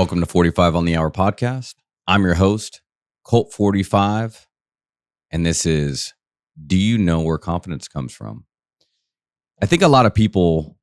Welcome to 45 on the Hour podcast. I'm your host, Colt 45, and this is Do You Know Where Confidence Comes From? I think a lot of people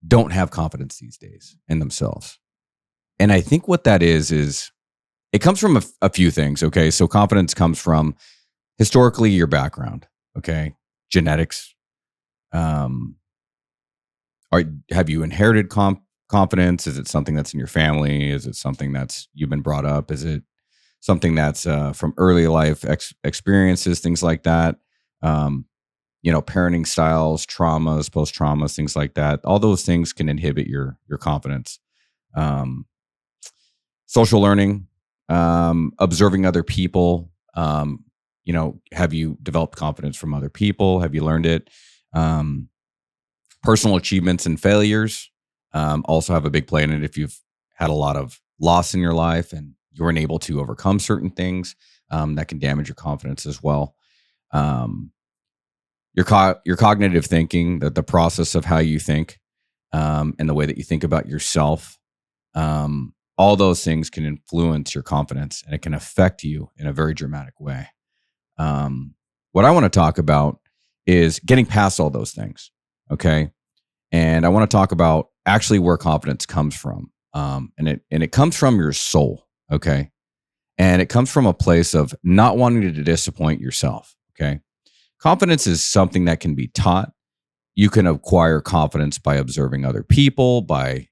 don't have confidence these days in themselves. And I think what that is it comes from a few things, okay? So confidence comes from historically your background, okay? Genetics. Have you inherited confidence? Is it something that's in your family? Is it something that's you've been brought up? Is it something that's from early life experiences, things like that? Parenting styles, traumas, post traumas, things like that. All those things can inhibit your confidence. Social learning, observing other people. Have you developed confidence from other people? Have you learned it? Personal achievements and failures also have a big play in it. If you've had a lot of loss in your life and you weren't able to overcome certain things, that can damage your confidence as well. Your cognitive thinking, the process of how you think, and the way that you think about yourself, all those things can influence your confidence, and it can affect you in a very dramatic way. What I want to talk about is getting past all those things, okay? And I want to talk about actually where confidence comes from, and it comes from your soul, okay? And it comes from a place of not wanting to disappoint yourself, okay? Confidence is something that can be taught. You can acquire confidence by observing other people, by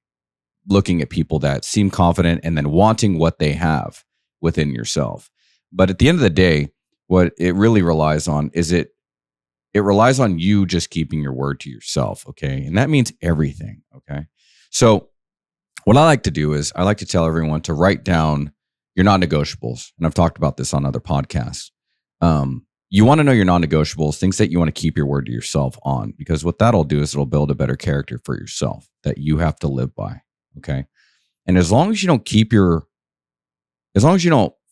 looking at people that seem confident and then wanting what they have within yourself. But at the end of the day, what it really relies on is it relies on you just keeping your word to yourself, okay? And that means everything, okay? So what I like to do is I like to tell everyone to write down your non-negotiables. And I've talked about this on other podcasts. You want to know your non-negotiables, things that you want to keep your word to yourself on, because what that'll do is it'll build a better character for yourself that you have to live by, okay? And as long as you don't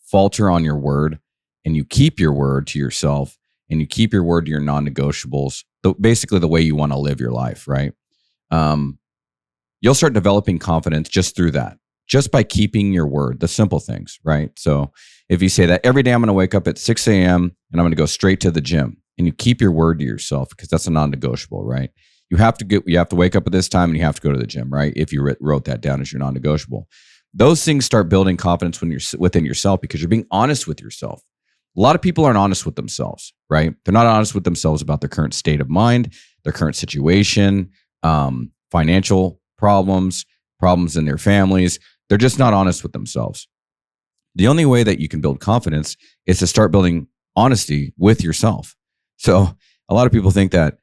falter on your word and you keep your word to yourself and you keep your word to your non-negotiables, basically the way you want to live your life, right? You'll start developing confidence just through that, just by keeping your word, the simple things, right? So if you say that every day I'm going to wake up at 6 a.m. and I'm going to go straight to the gym, and you keep your word to yourself, because that's a non-negotiable, right? You have to wake up at this time and you have to go to the gym, right? If you wrote that down as your non-negotiable. Those things start building confidence when you're within yourself, because you're being honest with yourself. A lot of people aren't honest with themselves, right? They're not honest with themselves about their current state of mind, their current situation, financial problems in their families. They're just not honest with themselves. The only way that you can build confidence is to start building honesty with yourself. So a lot of people think that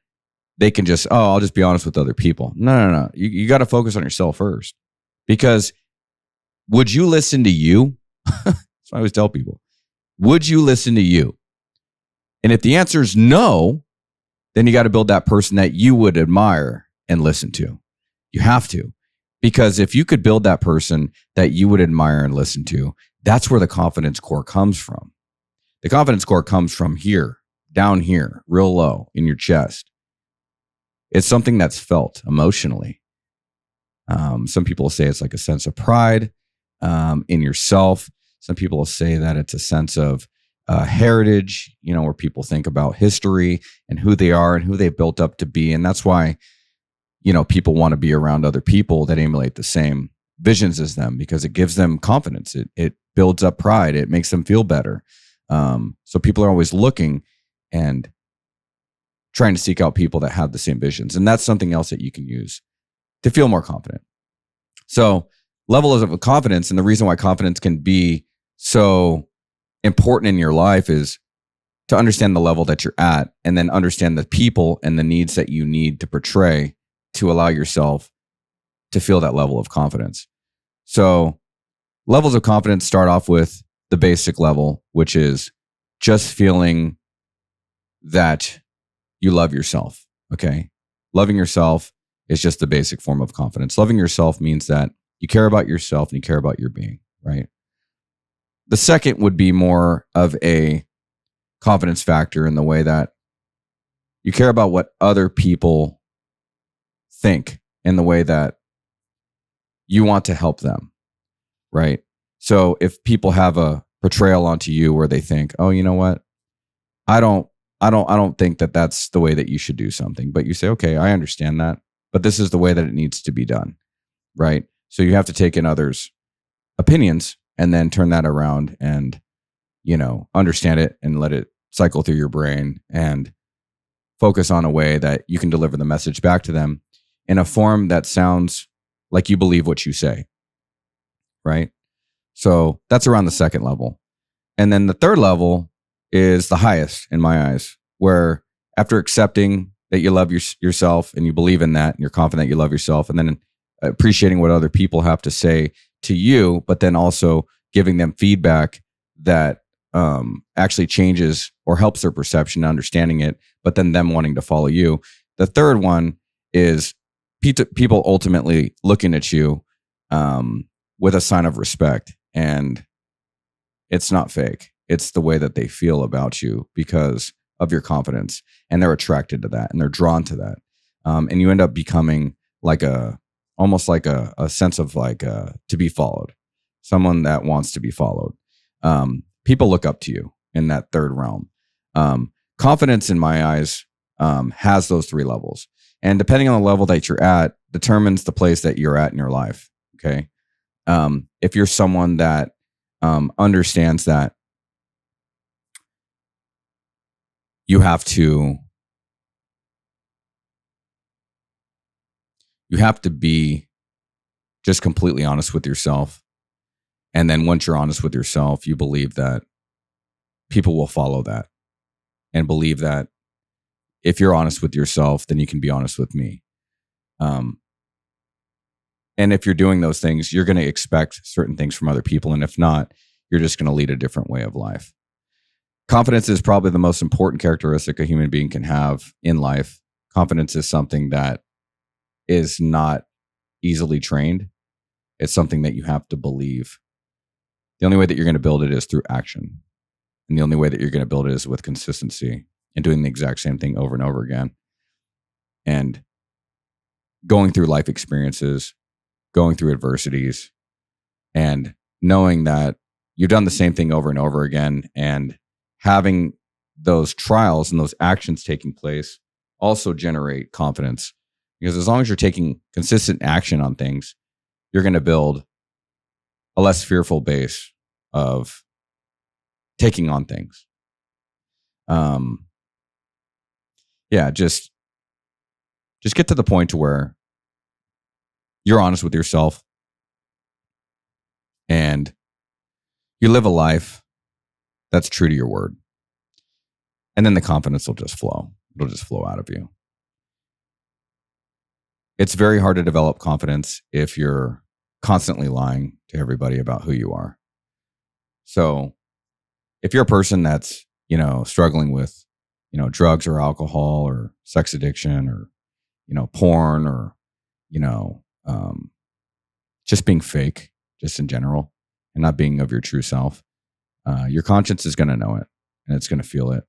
they can just, I'll just be honest with other people. No. You got to focus on yourself first, because would you listen to you? That's what I always tell people. Would you listen to you? And if the answer is no, then you got to build that person that you would admire and listen to. You have to. Because if you could build that person that you would admire and listen to, that's where the confidence core comes from. The confidence core comes from here, down here, real low in your chest. It's something that's felt emotionally. Some people say it's like a sense of pride in yourself. Some people say that it's a sense of heritage, where people think about history and who they are and who they've built up to be. And that's why, people want to be around other people that emulate the same visions as them, because it gives them confidence. It builds up pride. It makes them feel better. So people are always looking and trying to seek out people that have the same visions. And that's something else that you can use to feel more confident. So levels of confidence, and the reason why confidence can be so important in your life is to understand the level that you're at, and then understand the people and the needs that you need to portray to allow yourself to feel that level of confidence. So levels of confidence start off with the basic level, which is just feeling that you love yourself, okay? Loving yourself is just the basic form of confidence. Loving yourself means that you care about yourself and you care about your being, right? The second would be more of a confidence factor in the way that you care about what other people think, in the way that you want to help them. right? So if people have a portrayal onto you where they think, oh, you know what? I don't, I don't think that that's the way that you should do something. But you say, okay, I understand that, but this is the way that it needs to be done, right? So you have to take in others' opinions and then turn that around and, understand it and let it cycle through your brain and focus on a way that you can deliver the message back to them in a form that sounds like you believe what you say, right? So that's around the second level. And then the third level is the highest in my eyes, where after accepting that you love yourself and you believe in that and you're confident you love yourself, and then appreciating what other people have to say to you, but then also giving them feedback that actually changes or helps their perception, understanding it, but then them wanting to follow you. The third one is people ultimately looking at you with a sign of respect. And it's not fake. It's the way that they feel about you because of your confidence. And they're attracted to that and they're drawn to that. And you end up becoming almost like a sense of to be followed, someone that wants to be followed. People look up to you in that third realm. Confidence, in my eyes, has those three levels. And depending on the level that you're at, determines the place that you're at in your life. Okay. If you're someone that understands that you have to be just completely honest with yourself. And then once you're honest with yourself, you believe that people will follow that and believe that if you're honest with yourself, then you can be honest with me. And if you're doing those things, you're going to expect certain things from other people. And if not, you're just going to lead a different way of life. Confidence is probably the most important characteristic a human being can have in life. Confidence is something that is not easily trained. It's something that you have to believe. The only way that you're going to build it is through action. And the only way that you're going to build it is with consistency and doing the exact same thing over and over again. And going through life experiences, going through adversities, and knowing that you've done the same thing over and over again, and having those trials and those actions taking place also generate confidence. Because as long as you're taking consistent action on things, you're going to build a less fearful base of taking on things. Just get to the point to where you're honest with yourself and you live a life that's true to your word. And then the confidence will just flow. It'll just flow out of you. It's very hard to develop confidence if you're constantly lying to everybody about who you are. So if you're a person that's, struggling with, drugs or alcohol or sex addiction or, porn or, just being fake, just in general, and not being of your true self, your conscience is going to know it and it's going to feel it.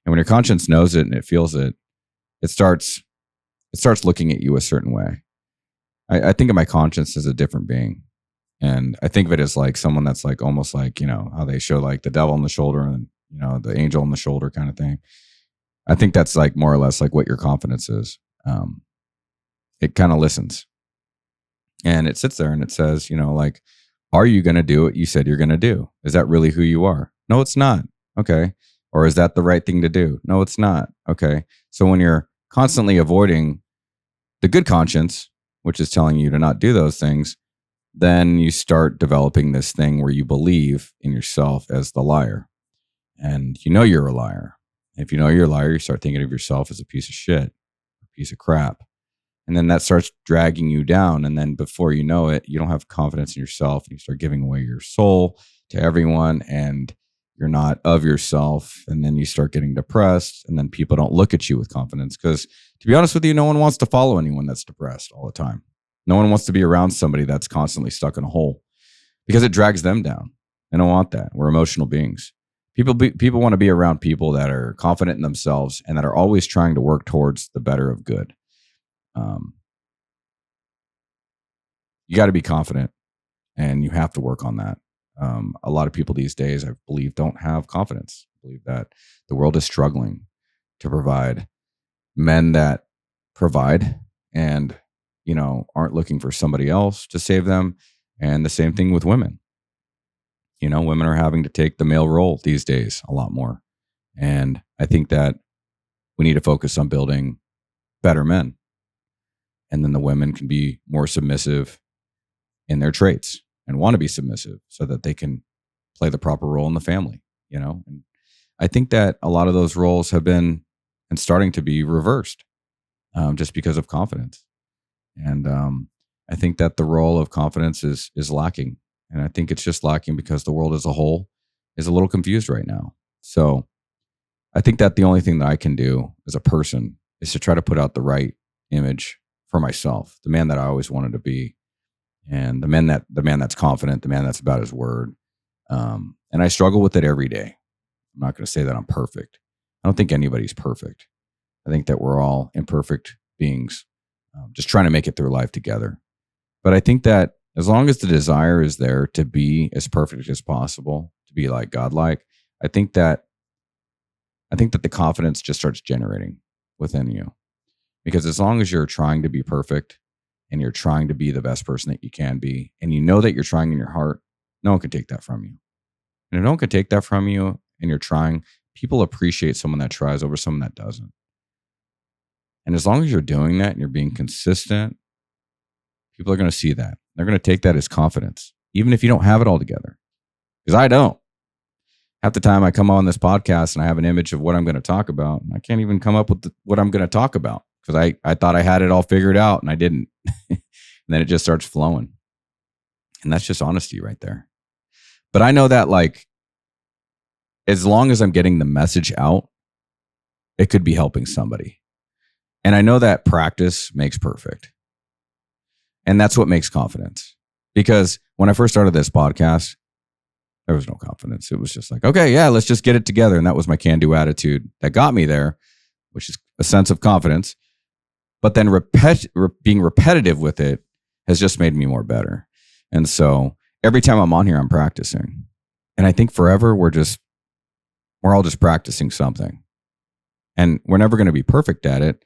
And when your conscience knows it and it feels it, it starts looking at you a certain way. I think of my conscience as a different being. And I think of it as like someone that's like almost like, how they show like the devil on the shoulder and, the angel on the shoulder kind of thing. I think that's like more or less like what your confidence is. It kind of listens and it sits there and it says, are you going to do what you said you're going to do? Is that really who you are? No, it's not. Okay. Or is that the right thing to do? No, it's not. Okay. So when you're constantly avoiding the good conscience, which is telling you to not do those things, then you start developing this thing where you believe in yourself as the liar. And you're a liar. If you know you're a liar, you start thinking of yourself as a piece of shit, a piece of crap. And then that starts dragging you down. And then before you know it, you don't have confidence in yourself. And you start giving away your soul to everyone. And you're not of yourself. And then you start getting depressed. And then people don't look at you with confidence. Because to be honest with you, no one wants to follow anyone that's depressed all the time. No one wants to be around somebody that's constantly stuck in a hole because it drags them down. They don't want that. We're emotional beings. People want to be around people that are confident in themselves and that are always trying to work towards the better of good. You got to be confident and you have to work on that. A lot of people these days, I believe, don't have confidence. I believe that the world is struggling to provide men that provide and, aren't looking for somebody else to save them. And the same thing with women. Women are having to take the male role these days a lot more. And I think that we need to focus on building better men. And then the women can be more submissive in their traits and want to be submissive so that they can play the proper role in the family, And I think that a lot of those roles have been and starting to be reversed just because of confidence. And I think that the role of confidence is lacking. And I think it's just lacking because the world as a whole is a little confused right now. So I think that the only thing that I can do as a person is to try to put out the right image for myself, the man that I always wanted to be, and the man that's confident, the man that's about his word. And I struggle with it every day. I'm not going to say that I'm perfect. I don't think anybody's perfect. I think that we're all imperfect beings, just trying to make it through life together. But I think that as long as the desire is there to be as perfect as possible, to be like godlike, I think that the confidence just starts generating within you. Because as long as you're trying to be perfect and you're trying to be the best person that you can be, and you know that you're trying in your heart, no one can take that from you. And if no one can take that from you and you're trying, people appreciate someone that tries over someone that doesn't. And as long as you're doing that and you're being consistent, people are going to see that. They're going to take that as confidence, even if you don't have it all together. Because I don't. Half the time I come on this podcast and I have an image of what I'm going to talk about, and I can't even come up with what I'm going to talk about because I thought I had it all figured out and I didn't. And then it just starts flowing. And that's just honesty right there. But I know that as long as I'm getting the message out, it could be helping somebody. And I know that practice makes perfect. And that's what makes confidence. Because when I first started this podcast, there was no confidence. It was just like, okay, yeah, let's just get it together. And that was my can-do attitude that got me there, which is a sense of confidence. But then being repetitive with it has just made me more better. And so every time I'm on here, I'm practicing. And I think forever, we're all just practicing something. And we're never going to be perfect at it.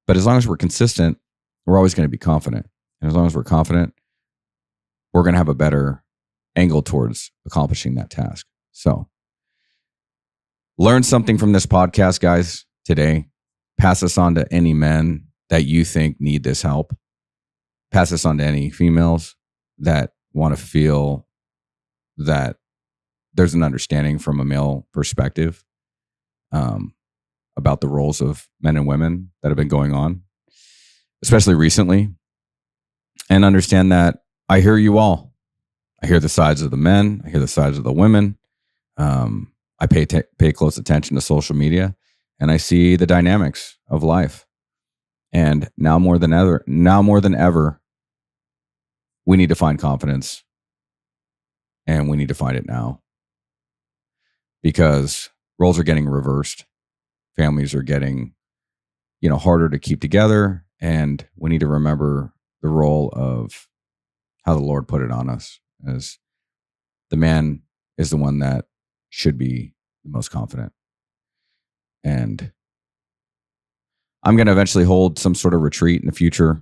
But as long as we're consistent, we're always going to be confident. And as long as we're confident, we're going to have a better angle towards accomplishing that task. So learn something from this podcast, guys, today. Pass this on to any men that you think need this help. Pass this on to any females that want to feel that there's an understanding from a male perspective about the roles of men and women that have been going on, especially recently. And understand that I hear you all. I hear the sides of the men. I hear the sides of the women. I pay close attention to social media, and I see the dynamics of life. And now more than ever, we need to find confidence, and we need to find it now because roles are getting reversed. Families are getting, harder to keep together, and we need to remember the role of how the Lord put it on us as the man is the one that should be the most confident. And I'm going to eventually hold some sort of retreat in the future.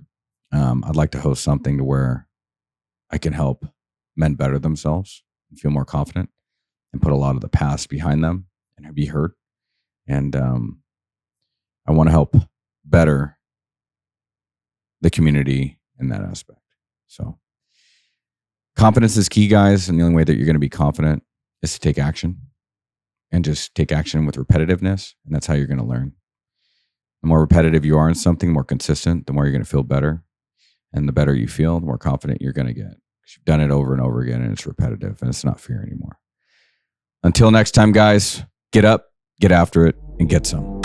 I'd like to host something to where I can help men better themselves and feel more confident and put a lot of the past behind them and be heard. And I want to help better the community in that aspect. So confidence is key, guys. And the only way that you're going to be confident is to take action, and just take action with repetitiveness. And that's how you're going to learn. The more repetitive you are in something, the more consistent, the more you're going to feel better. And the better you feel, the more confident you're going to get. Because you've done it over and over again, and it's repetitive, and it's not fear anymore. Until next time, guys, get up, get after it, and get some.